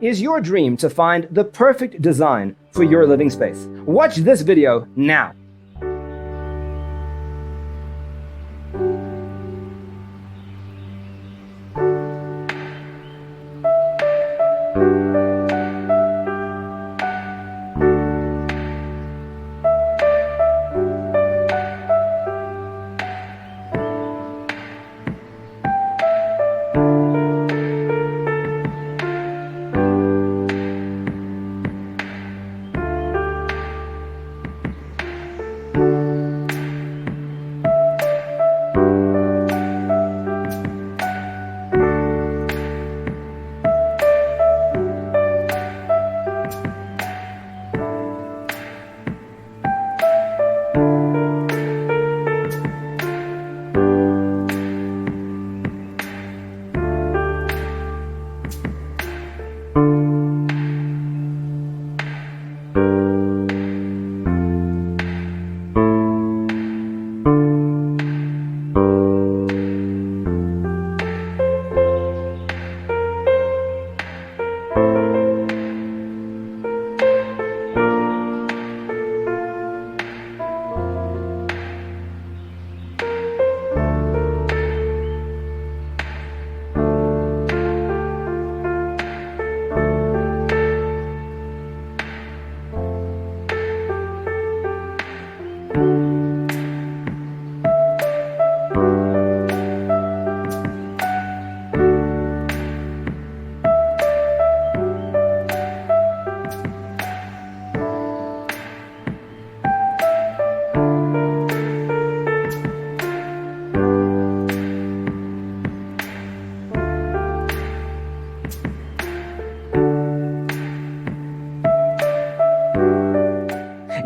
Is your dream to find the perfect design for your living space? Watch this video now.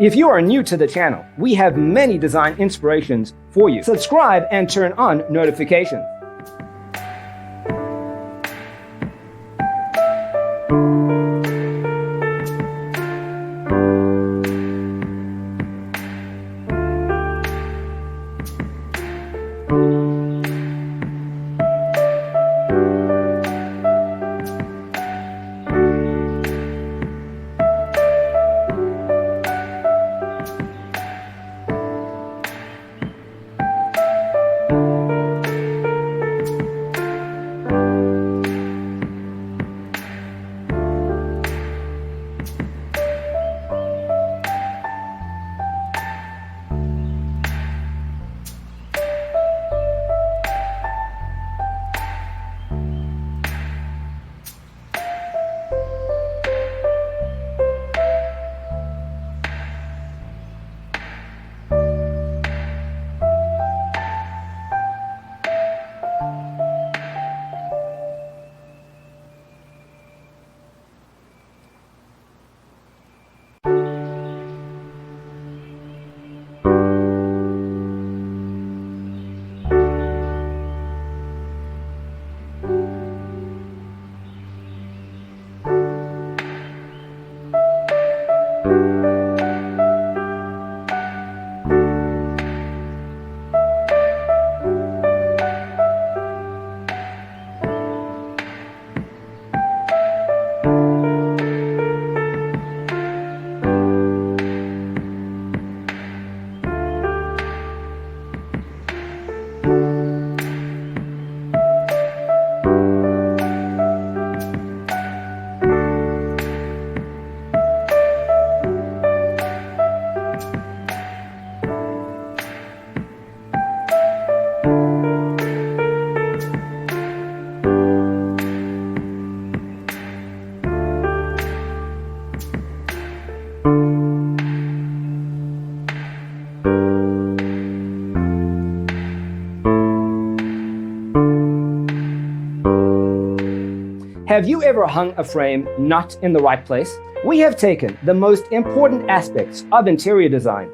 If you are new to the channel, we have many design inspirations for you. Subscribe and turn on notifications. Have you ever hung a frame not in the right place? We have taken the most important aspects of interior design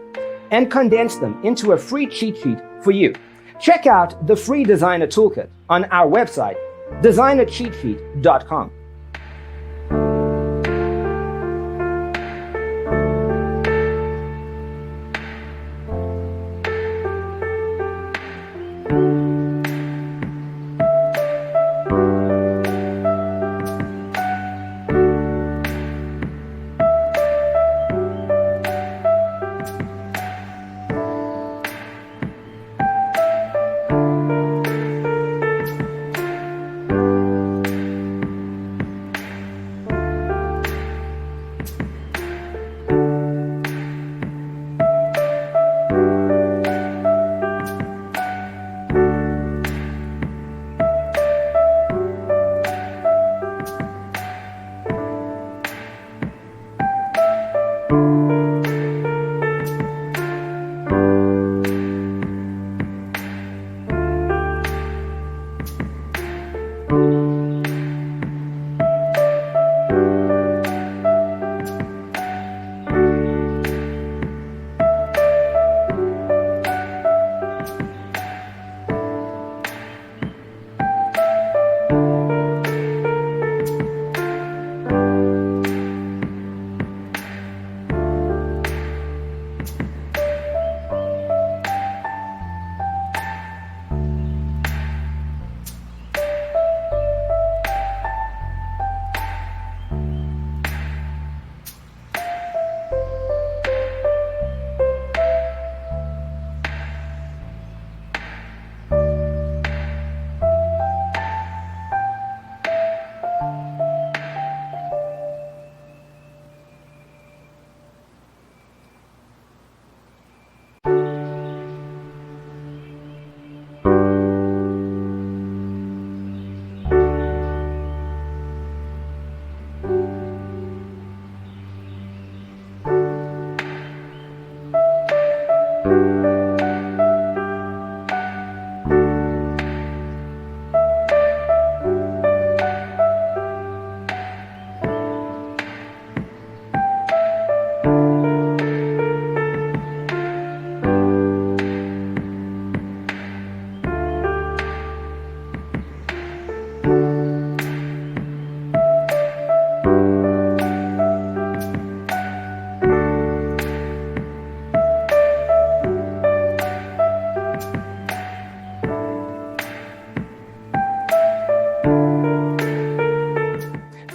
and condensed them into a free cheat sheet for you. Check out the free designer toolkit on our website, designercheatsheet.com.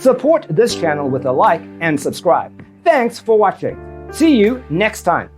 Support this channel with a like and subscribe. Thanks for watching. See you next time.